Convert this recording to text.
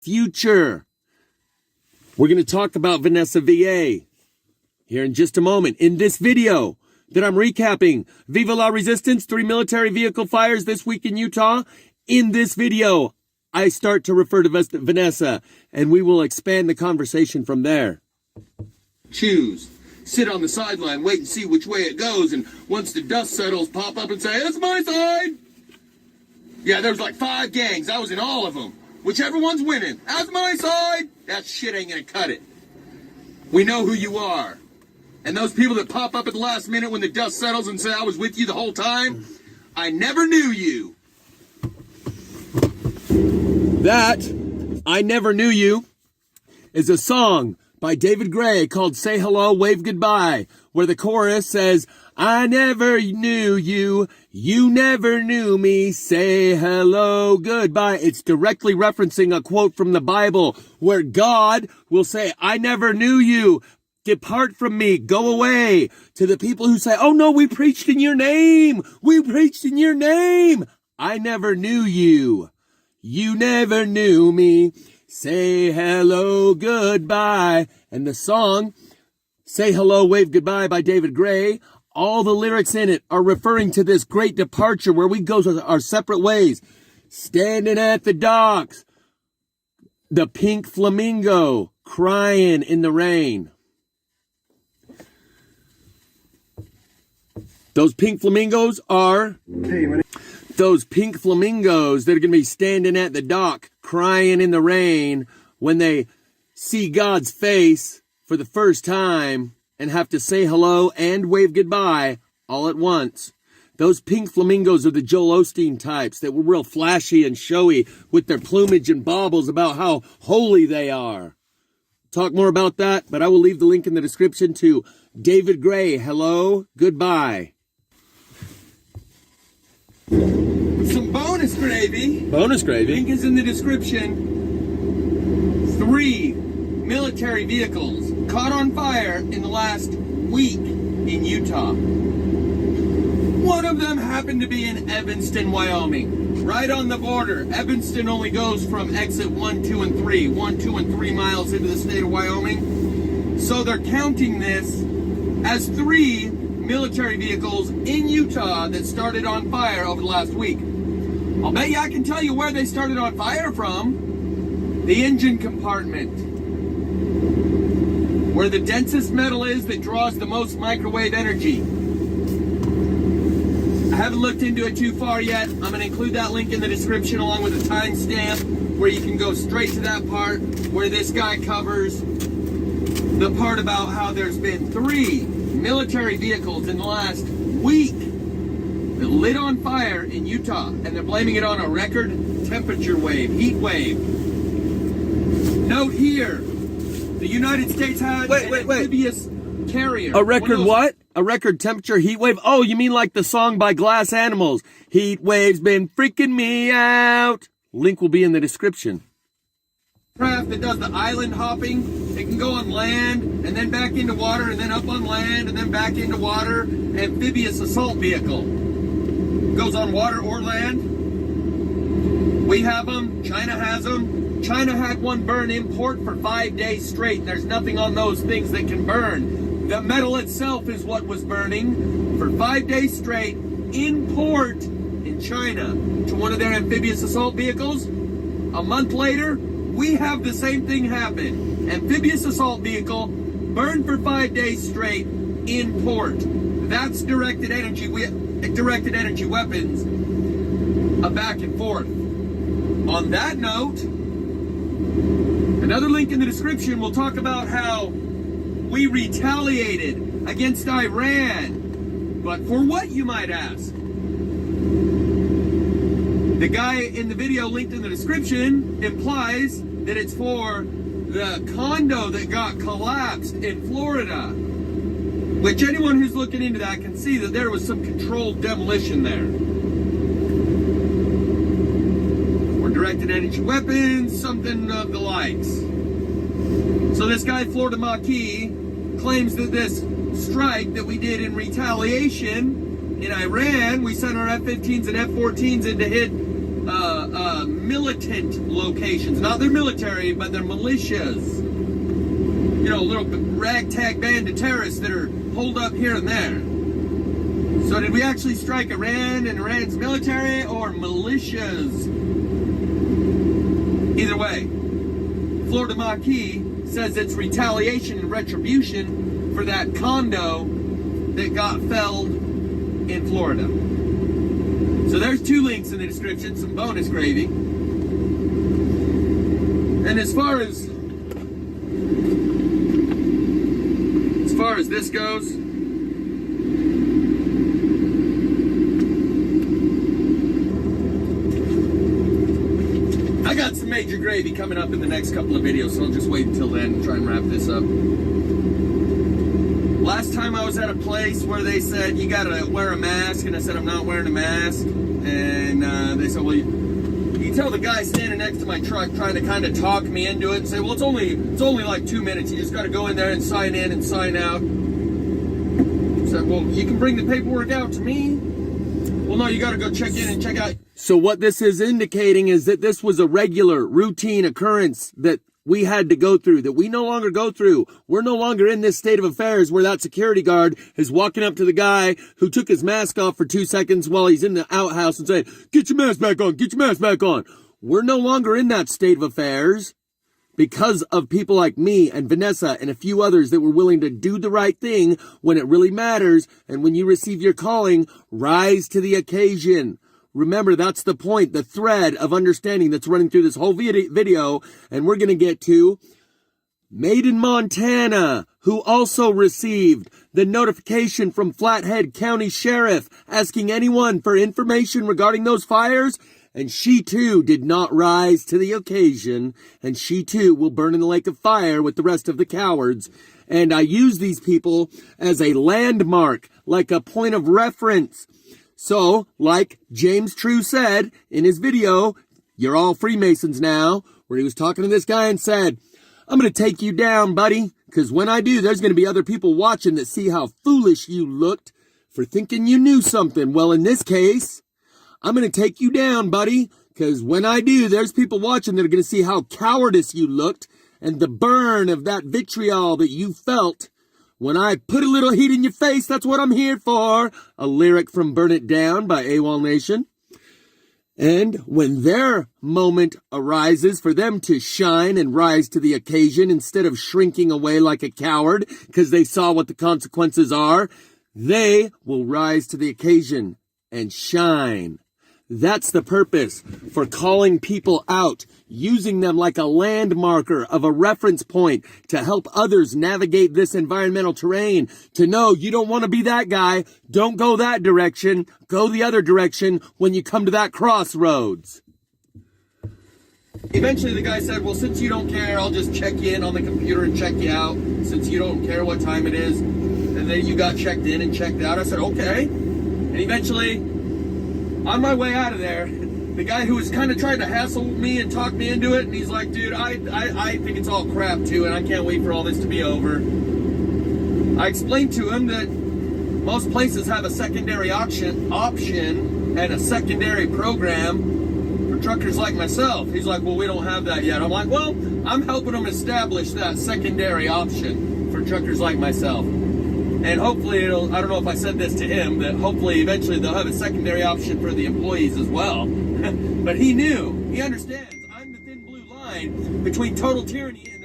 future. We're going to talk about Vanessa VA here in just a moment. In this video that I'm recapping, Viva la Resistance, 3 military vehicle fires this week in Utah. In this video, I start to refer to Vanessa, and we will expand the conversation from there. Choose. Sit on the sideline, wait and see which way it goes, and once the dust settles, pop up and say, "It's my side." Yeah, there's like 5 gangs. I was in all of them. Whichever one's winning, that's my side. That shit ain't gonna cut it. We know who you are. And those people that pop up at the last minute when the dust settles and say, "I was with you the whole time," I never knew you. That, "I Never Knew You," is a song by David Gray called "Say Hello, Wave Goodbye," where the chorus says, "I never knew you, you never knew me, say hello, goodbye." It's directly referencing a quote from the Bible where God will say, "I never knew you, depart from me, go away," to the people who say, "Oh no, we preached in your name, we preached in your name." I never knew you, you never knew me, say hello, goodbye. And the song, "Say Hello, Wave Goodbye" by David Gray, all the lyrics in it are referring to this great departure where we go our separate ways. Standing at the docks, the pink flamingo crying in the rain. Those pink flamingos are... those pink flamingos that are going to be standing at the dock crying in the rain when they see God's face for the first time and have to say hello and wave goodbye all at once. Those pink flamingos are the Joel Osteen types that were real flashy and showy with their plumage and baubles about how holy they are. Talk more about that, but I will leave the link in the description to David Gray, "Hello, Goodbye." Some bonus gravy. Bonus gravy. Link is in the description. 3 military vehicles caught on fire in the last week in Utah. One of them happened to be in Evanston, Wyoming, right on the border. Evanston only goes from exit 1, 2, and 3, 1, 2, and 3 miles into the state of Wyoming. So they're counting this as 3 military vehicles in Utah that started on fire over the last week. I'll bet you I can tell you where they started on fire from. The engine compartment, where the densest metal is that draws the most microwave energy. I haven't looked into it too far yet. I'm going to include that link in the description along with a timestamp where you can go straight to that part where this guy covers the part about how there's been 3 military vehicles in the last week that lit on fire in Utah, and they're blaming it on a record temperature wave, heat wave. Note here, the United States had an amphibious carrier. A record what? A record temperature heat wave? Oh, you mean like the song by Glass Animals, "Heat wave's been freaking me out." Link will be in the description. Craft that does the island hopping. It can go on land and then back into water and then up on land and then back into water. Amphibious assault vehicle. Goes on water or land. We have them. China has them. China had one burn in port for 5 days straight. There's nothing on those things that can burn. The metal itself is what was burning for 5 days straight in port in China to one of their amphibious assault vehicles. A month later, we have the same thing happen. Amphibious assault vehicle burned for 5 days straight in port. That's directed energy weapons, a back and forth. On that note, another link in the description will talk about how we retaliated against Iran. But for what, you might ask? The guy in the video linked in the description implies that it's for the condo that got collapsed in Florida, which anyone who's looking into that can see that there was some controlled demolition there. Or directed energy weapons, something of the likes. So this guy, Florida Maquis, claims that this strike that we did in retaliation in Iran, we sent our F-15s and F-14s in to hit militant locations. Not their military, but their militias. You know, little ragtag band of terrorists that are holed up here and there. So did we actually strike Iran and Iran's military or militias? Either way, Florida Maquis says it's retaliation and retribution for that condo that got felled in Florida. So there's 2 links in the description, some bonus gravy. And as far as this goes, I got some major gravy coming up in the next couple of videos, so I'll just wait until then and try and wrap this up. Last time I was at a place where they said, you gotta wear a mask, and I said, I'm not wearing a mask. And they said, well, you tell the guy standing next to my truck trying to kind of talk me into it and say, well, it's only like 2 minutes. You just gotta go in there and sign in and sign out. I said, well, you can bring the paperwork out to me. Well, no, you gotta go check in and check out. So what this is indicating is that this was a regular, routine occurrence that we had to go through, that we no longer go through. We're no longer in this state of affairs where that security guard is walking up to the guy who took his mask off for 2 seconds while he's in the outhouse and saying, get your mask back on, get your mask back on. We're no longer in that state of affairs because of people like me and Vanessa and a few others that were willing to do the right thing when it really matters. And when you receive your calling, rise to the occasion. Remember, that's the point, the thread of understanding that's running through this whole video. And we're going to get to Made in Montana, who also received the notification from Flathead County Sheriff asking anyone for information regarding those fires. And she too did not rise to the occasion. And she too will burn in the lake of fire with the rest of the cowards. And I use these people as a landmark, like a point of reference. So, like James True said in his video, You're All Freemasons Now, where he was talking to this guy and said, I'm going to take you down, buddy, because when I do, there's going to be other people watching that see how foolish you looked for thinking you knew something. Well, in this case, I'm going to take you down, buddy, because when I do, there's people watching that are going to see how cowardice you looked and the burn of that vitriol that you felt. When I put a little heat in your face, that's what I'm here for. A lyric from Burn It Down by AWOL Nation. And when their moment arises for them to shine and rise to the occasion instead of shrinking away like a coward because they saw what the consequences are, they will rise to the occasion and shine. That's the purpose for calling people out, using them like a landmarker of a reference point to help others navigate this environmental terrain, to know you don't want to be that guy, don't go that direction, go the other direction when you come to that crossroads. Eventually the guy said, well, since you don't care, I'll just check in on the computer and check you out, since you don't care what time it is. And then you got checked in and checked out. I said, okay. And eventually, on my way out of there, the guy who was kind of trying to hassle me and talk me into it, and he's like, dude, I think it's all crap too, and I can't wait for all this to be over. I explained to him that most places have a secondary option and a secondary program for truckers like myself. He's like, well, we don't have that yet. I'm like, well, I'm helping them establish that secondary option for truckers like myself. And hopefully I don't know if I said this to him, that hopefully eventually they'll have a secondary option for the employees as well. But he knew, he understands, I'm the thin blue line between total tyranny and